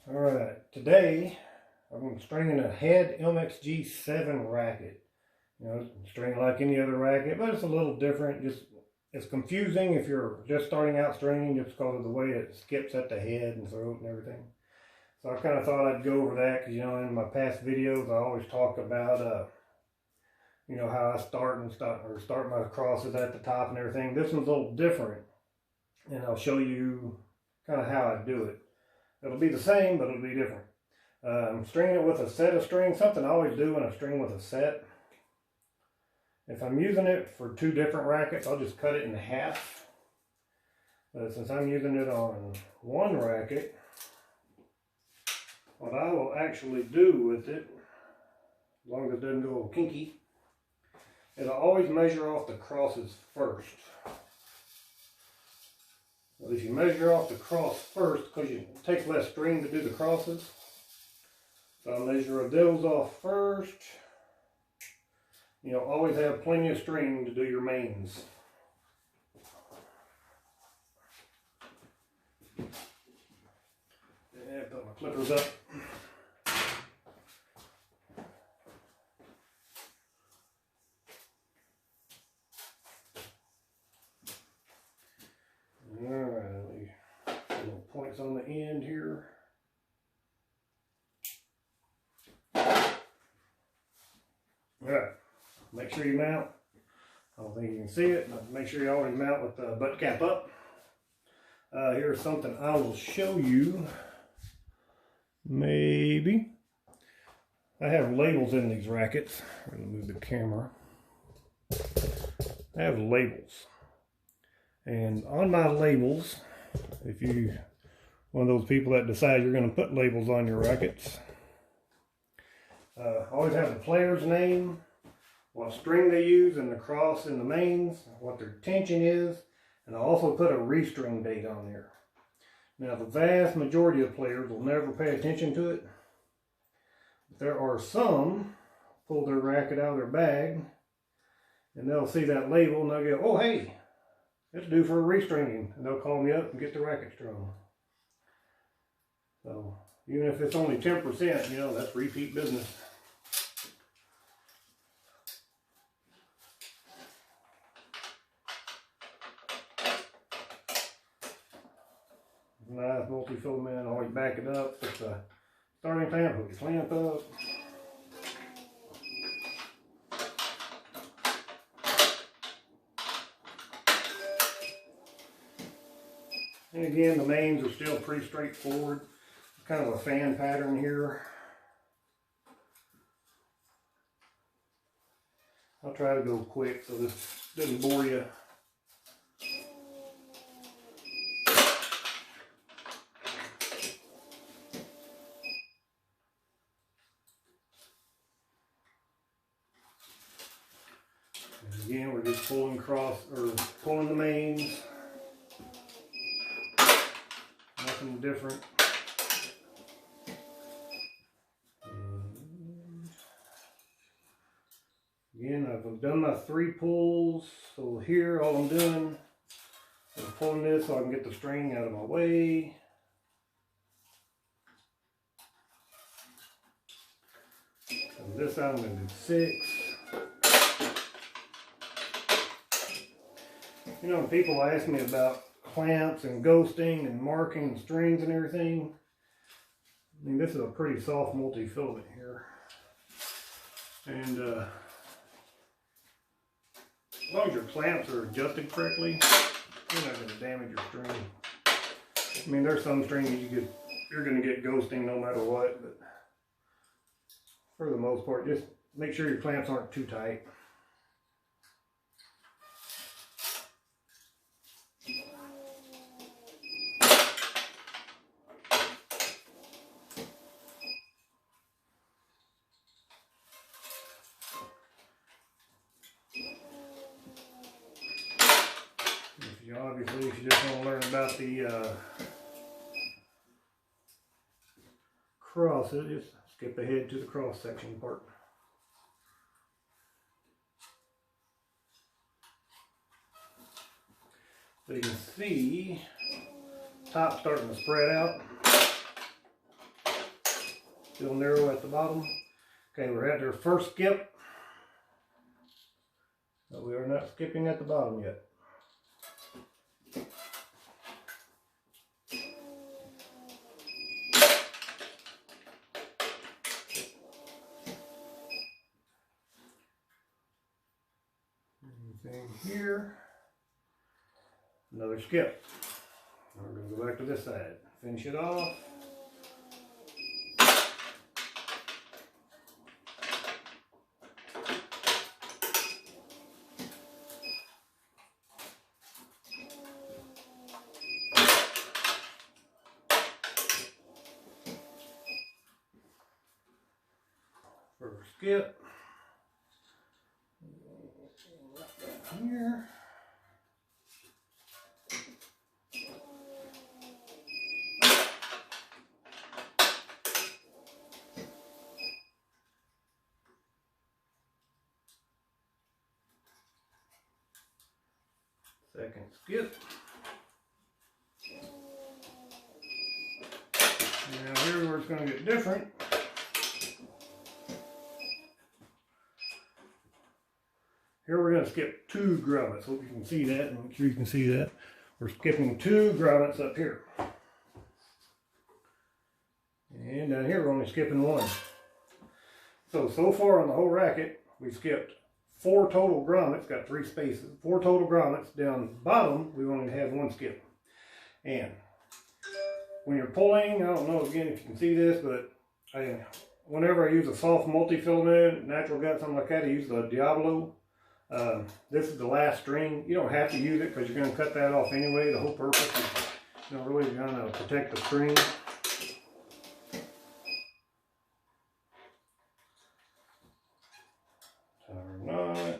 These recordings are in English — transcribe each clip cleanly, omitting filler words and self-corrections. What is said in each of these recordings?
Alright, today I'm stringing a Head MXG 7 racket. You know, string like any other racket, but it's a little different. It's confusing if you're just starting out stringing just because of the way it skips at the head and throat and everything. So I kind of thought I'd go over that because, you know, in my past videos I always talk about, you know, how I start my crosses at the top and everything. This one's a little different, and I'll show you kind of how I do it. It'll be the same, but it'll be different. I'm stringing it with a set of strings, something I always do when I string with a set. If I'm using it for two different rackets, I'll just cut it in half. But since I'm using it on one racket, what I will actually do with it, as long as it doesn't go a little kinky, is I'll always measure off the crosses first. Well, if you measure off the cross first, because it takes less string to do the crosses, so I'll measure those off first. You know, always have plenty of string to do your mains. Yeah, put my clippers up. Alright, little points on the end here. Alright, make sure you mount. I don't think you can see it, but make sure you always mount with the butt cap up. Here's something I will show you. Maybe. I have labels in these rackets. I'm going to move the camera. I have labels. And on my labels, if you one of those people that decide you're going to put labels on your rackets, always have the player's name, what string they use, and the cross in the mains, what their tension is, and I also put a restring date on there. Now the vast majority of players will never pay attention to it. There are some pull their racket out of their bag and they'll see that label and they'll go, oh hey, it's due for a restringing, and they'll call me up and get the racket strung. So even if it's only 10%, you know, that's repeat business. Nice multi-filament, always back it up with the starting clamp, hook your clamp up. And again, the mains are still pretty straightforward. Kind of a fan pattern here. I'll try to go quick so this doesn't bore you. And again, we're just pulling pulling the mains. Nothing different. Again, I've done my 3 pulls. So here, all I'm doing is pulling this so I can get the string out of my way. And this side I'm going to do 6. You know, when people ask me about clamps and ghosting and marking and strings and everything, I mean, this is a pretty soft multi-filament here. And as long as your clamps are adjusted correctly, you're not going to damage your string. I mean, there's some strings you're going to get ghosting no matter what, but for the most part, just make sure your clamps aren't too tight. Obviously, if you just want to learn about the crosses, just skip ahead to the cross section part. So you can see top starting to spread out. still narrow at the bottom. Okay, we're at our first skip, but we are not skipping at the bottom yet. Anything here, another skip. Now we're going to go back to this side, finish it off. First skip. Here. Second skip. Now here's where it's going to get different. Here we're going to skip 2 grommets. Hope you can see that, and make sure you can see that. We're skipping 2 grommets up here. And down here we're only skipping 1. So far on the whole racket, we've skipped 4 total grommets, got 3 spaces, 4 total grommets. Down the bottom, we only have 1 skip. And when you're pulling, I don't know again if you can see this, but whenever I use a soft multi-filament, natural gut, something like that, I use the Diablo. This is the last string. You don't have to use it because you're going to cut that off anyway. The whole purpose is really going to protect the string. Turn knot.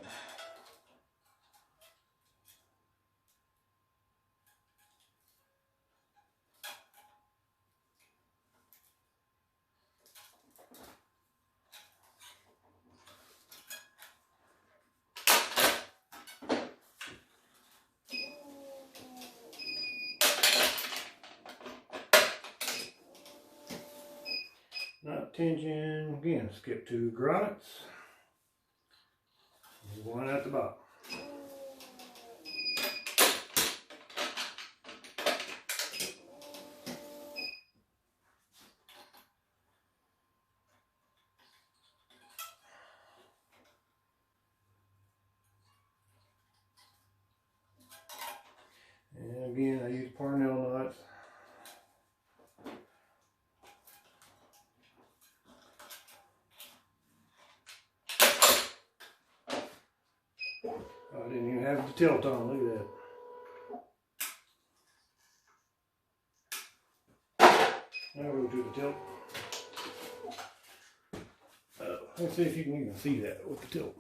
Knot tension, again, skip 2 grommets, 1 at the bottom. And again, I use Parnell knots. I didn't even have the tilt on, look at that. Now we'll do the tilt. Let's see if you can even see that with the tilt.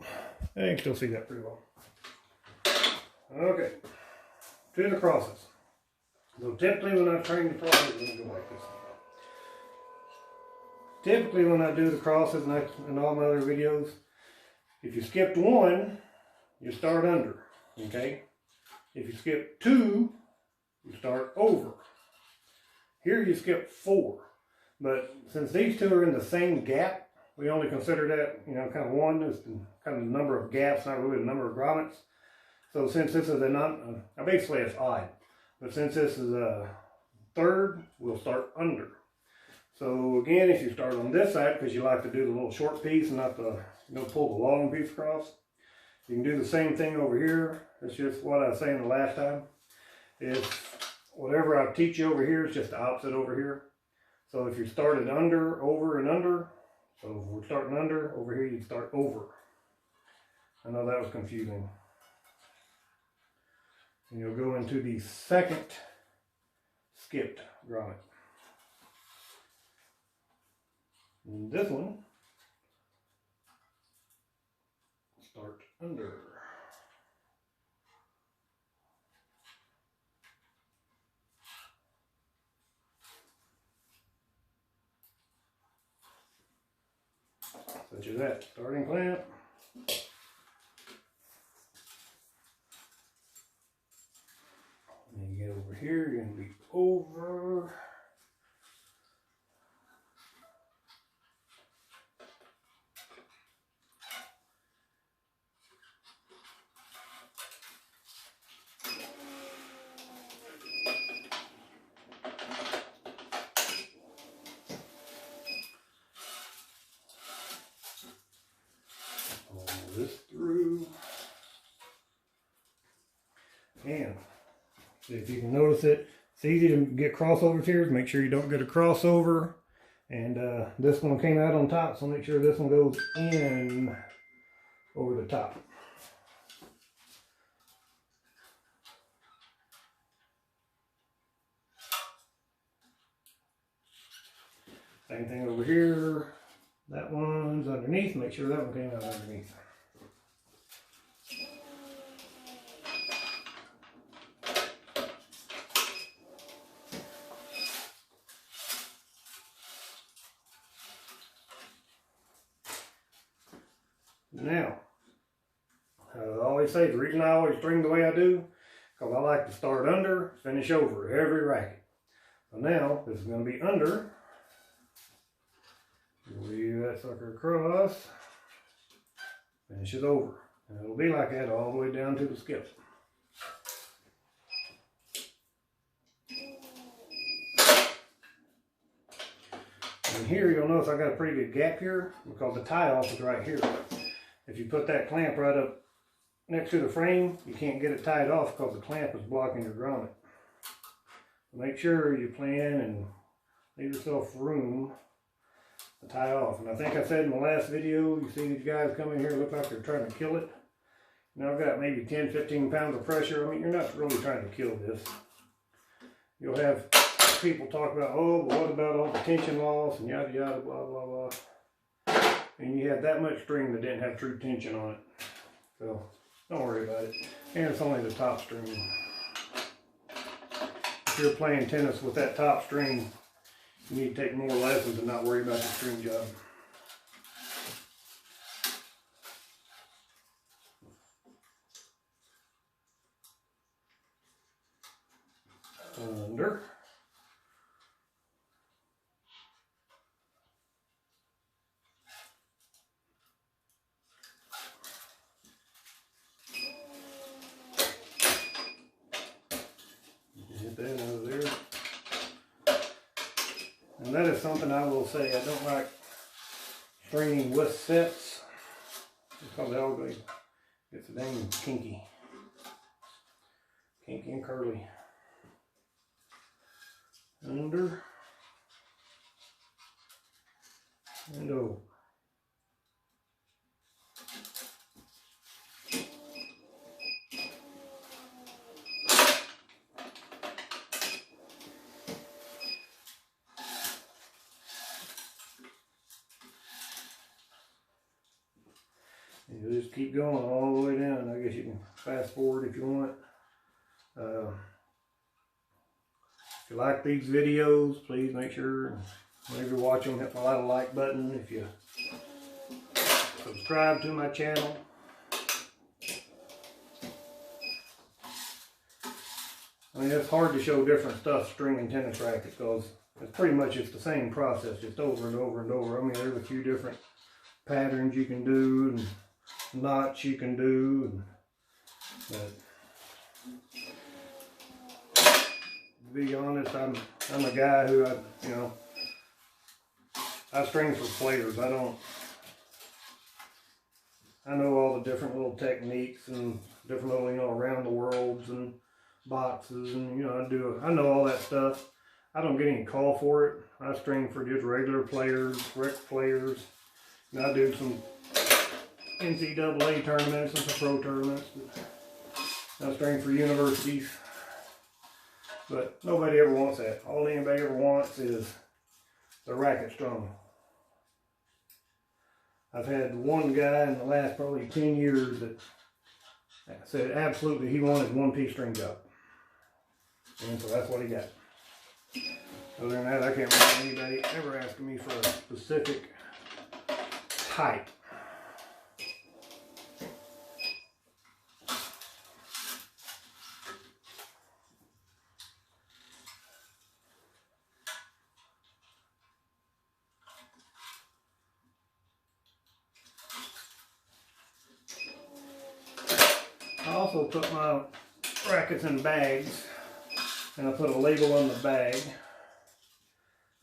I can still see that pretty well. Okay, to the crosses. So typically when I train the crosses, let me go back this way. Typically when I do the crosses and all my other videos, if you skipped 1, you start under, okay? If you skip 2, you start over. Here you skip 4, but since these 2 are in the same gap, we only consider that, kind of 1 is kind of the number of gaps, not really the number of grommets. So since this is basically it's odd, but since this is a third, we'll start under. So again, if you start on this side, because you like to do the little short piece and not the, pull the long piece across, you can do the same thing over here. It's just what I was saying the last time. Is whatever I teach you over here is just the opposite over here. So if you started under, over, and under, so if we're starting under, over here you start over. I know that was confusing. And you'll go into the second skipped grommet. And this one, start under. Such as that, starting clamp. And you get over here, you're going to be over. If you can notice it, it's easy to get crossovers here. Make sure you don't get a crossover. And this one came out on top, so make sure this one goes in over the top. Same thing over here. That one's underneath. Make sure that one came out underneath. Now, I always say the reason I always string the way I do, because I like to start under, finish over every racket. So now, this is going to be under. Weave that sucker across, finish it over. And it'll be like that all the way down to the skip. And here you'll notice I got a pretty good gap here because the tie off is right here. If you put that clamp right up next to the frame, you can't get it tied off because the clamp is blocking your grommet. So make sure you plan and leave yourself room to tie off. And I think I said in the last video, you see these guys come in here look like they're trying to kill it. Now I've got maybe 10-15 pounds of pressure. I mean, you're not really trying to kill this. You'll have people talk about, oh, but what about all the tension loss and yada yada, blah blah blah. And you had that much string that didn't have true tension on it. So don't worry about it. And it's only the top string. If you're playing tennis with that top string, you need to take more lessons and not worry about the string job. Under. Get that out of there. And that is something I will say, I don't like stringing with sets because they all get so dang kinky and curly. Under and over. And you'll just keep going all the way down. I guess you can fast forward if you want. If you like these videos, please make sure whenever you watch them, hit the like button. If you subscribe to my channel. I mean, it's hard to show different stuff stringing tennis rackets because it's pretty much the same process, just over and over and over. I mean, there's a few different patterns you can do and knots you can do, but to be honest, I'm a guy who I string for players. I know all the different little techniques and different little around the worlds and boxes, and I know all that stuff. I don't get any call for it. I string for just regular players, rec players. And I do some NCAA tournaments and some pro tournaments. I string for universities. But nobody ever wants that. All anybody ever wants is the racket strung. I've had one guy in the last probably 10 years that said absolutely he wanted one-piece string job. And so that's what he got. Other than that, I can't remember anybody ever asking me for a specific type. I also put my rackets in bags, and I put a label on the bag.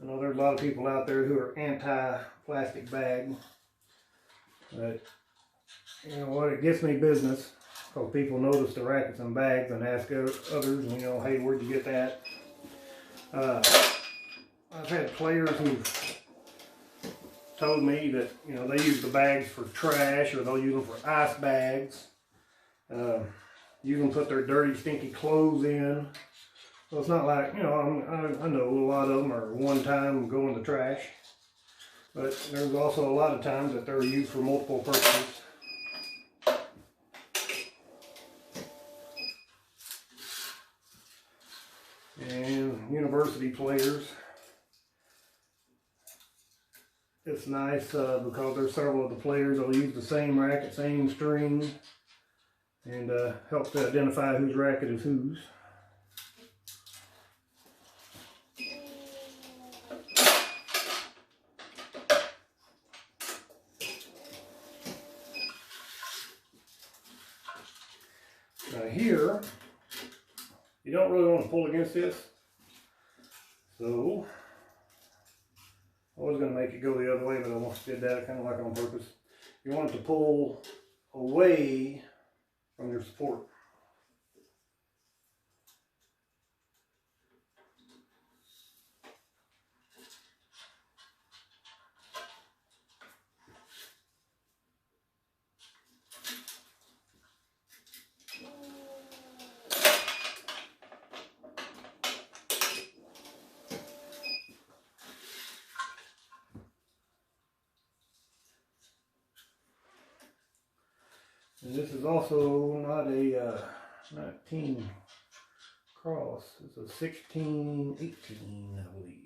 I know there's a lot of people out there who are anti-plastic bag, but you know what, it gets me business. because people notice the rackets and bags and ask others, you know, hey, where'd you get that? I've had players who've told me that, you know, they use the bags for trash, or they'll use them for ice bags. Use them to put their dirty, stinky clothes in. So it's not like, you know, I know a lot of them are one time go in the trash. But there's also a lot of times that they're used for multiple purposes. And university players, it's nice because there's several of the players that will use the same racket, same string, and helps to identify whose racket is whose. Now here, you don't really want to pull against this, so I was going to make it go the other way, but I almost did that kind of like on purpose. You want it to pull away from your support. And this is also not a 19 cross, it's a 16-18, I believe.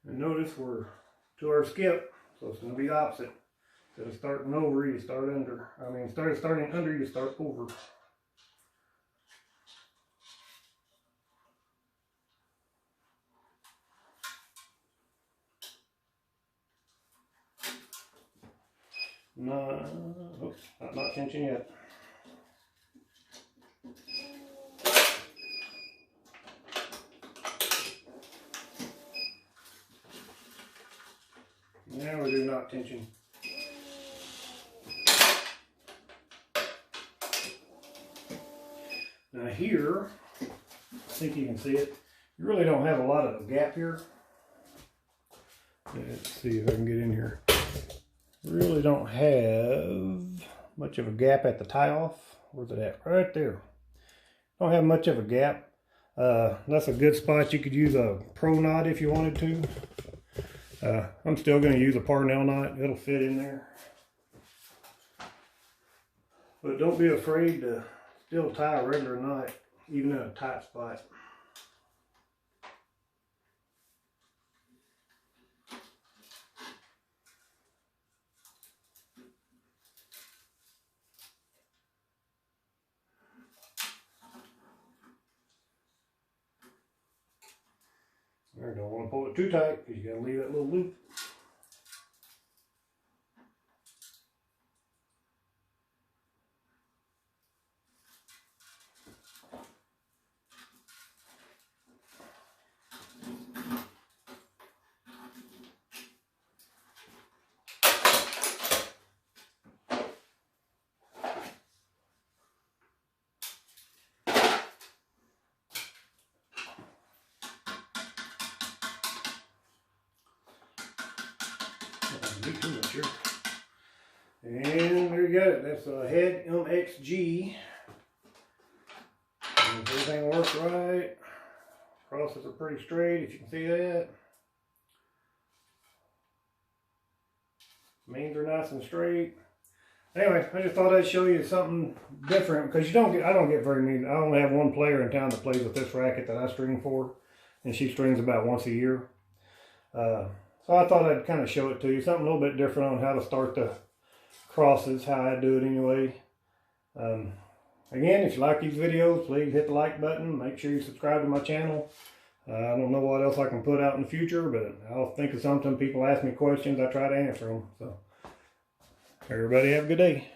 And notice we're to our skip, so it's going to be opposite. Instead of starting over, you start under. I mean, instead of starting under, you start over. No, oops, not tension yet. Now we do not tension. Now here, I think you can see it, you really don't have a lot of a gap here. Let's see if I can get in here. You really don't have much of a gap at the tie off. Where's it at? Right there. Don't have much of a gap. That's a good spot. You could use a pro knot if you wanted to. I'm still going to use a Parnell knot. It'll fit in there. But don't be afraid to still tie a regular knot, even in a tight spot. You don't want to pull it too tight because you got to leave that little loop. Too much here. And there you got it. That's a Head MXG. And everything works right. Crosses are pretty straight, if you can see that. Mains are nice and straight. Anyway, I just thought I'd show you something different because I don't get very many. I only have one player in town that plays with this racket that I string for, and she strings about once a year. So I thought I'd kind of show it to you, something a little bit different on how to start the crosses, how I do it anyway. Again, if you like these videos, please hit the like button. Make sure you subscribe to my channel. I don't know what else I can put out in the future, but I'll think of something. People ask me questions, I try to answer them. So everybody have a good day.